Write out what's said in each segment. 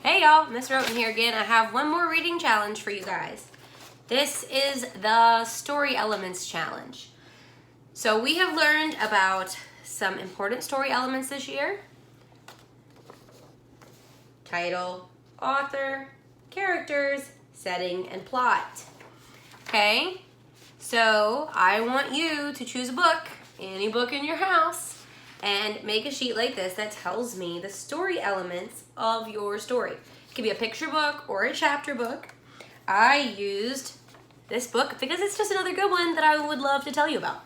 Hey y'all, Miss Roton here again. I have one more reading challenge for you guys. This is the Story Elements Challenge. So we have learned about some important story elements this year. Title, author, characters, setting, and plot. Okay? So I want you to choose a book, any book in your house, and make a sheet like this that tells me the story elements of your story. It could be a picture book or a chapter book. I used this book because it's just another good one that I would love to tell you about.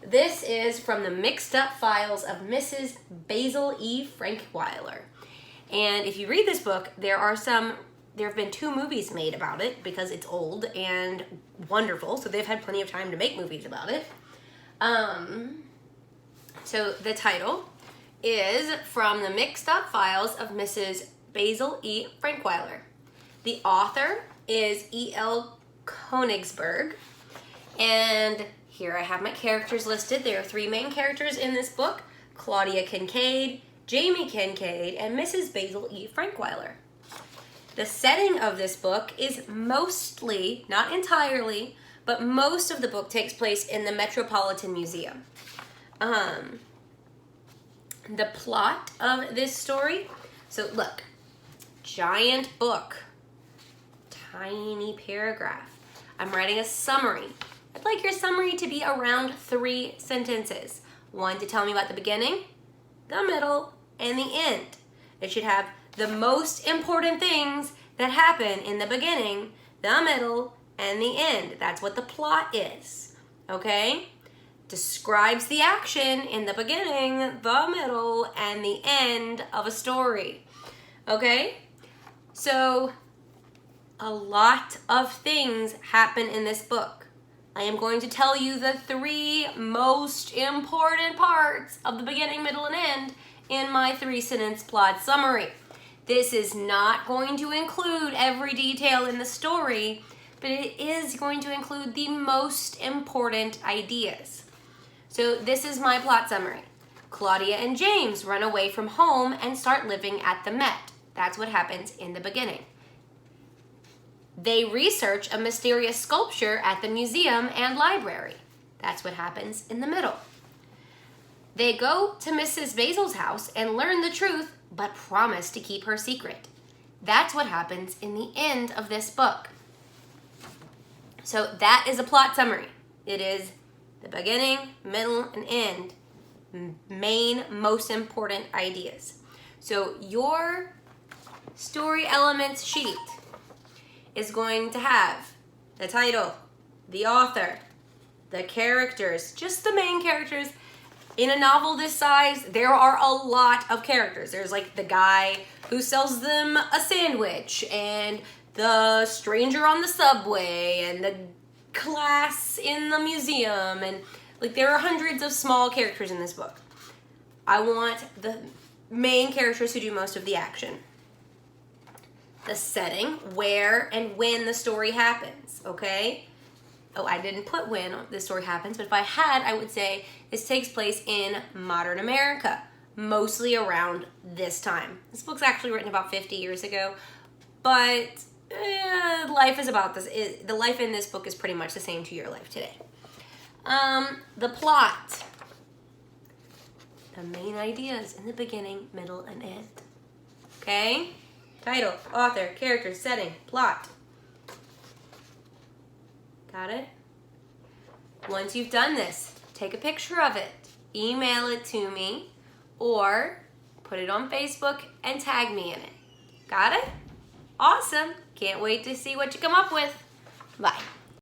This is from the Mixed Up Files of Mrs. Basil E. Frankweiler. And if you read this book, there have been 2 movies made about it because it's old and wonderful, so they've had plenty of time to make movies about it. So the title is From the Mixed Up Files of Mrs. Basil E. Frankweiler. The author is E.L. Konigsberg. And here I have my characters listed. There are 3 main characters in this book: Claudia Kincaid, Jamie Kincaid, and Mrs. Basil E. Frankweiler. The setting of this book is mostly, not entirely, but most of the book takes place in the Metropolitan Museum. The plot of this story, so look, giant book, tiny paragraph. I'm writing a summary. I'd like your summary to be around 3 sentences. 1 to tell me about the beginning, the middle, and the end. It should have the most important things that happen in the beginning, the middle, and the end. That's what the plot is, okay? Describes the action in the beginning, the middle, and the end of a story, okay? So, a lot of things happen in this book. I am going to tell you the 3 most important parts of the beginning, middle, and end in my 3-sentence plot summary. This is not going to include every detail in the story, but it is going to include the most important ideas. So this is my plot summary. Claudia and James run away from home and start living at the Met. That's what happens in the beginning. They research a mysterious sculpture at the museum and library. That's what happens in the middle. They go to Mrs. Basil's house and learn the truth, but promise to keep her secret. That's what happens in the end of this book. So that is a plot summary. It is the beginning, middle, and end. Main, most important ideas. So your story elements sheet is going to have the title, the author, the characters, just the main characters. In a novel this size, there are a lot of characters. There's like the guy who sells them a sandwich, and the stranger on the subway, and the class in the museum, and like there are hundreds of small characters in this book. I want the main characters who do most of the action. The setting, where and when the story happens, okay? Oh, I didn't put when the story happens, but if I had, I would say this takes place in modern America, mostly around this time. This book's actually written about 50 years ago, but life is about this. The life in this book is pretty much the same to your life today. The plot. The main ideas in the beginning, middle, and end. Okay? Title, author, characters, setting, plot. Got it? Once you've done this, take a picture of it, email it to me, or put it on Facebook and tag me in it. Got it? Awesome. Can't wait to see what you come up with. Bye.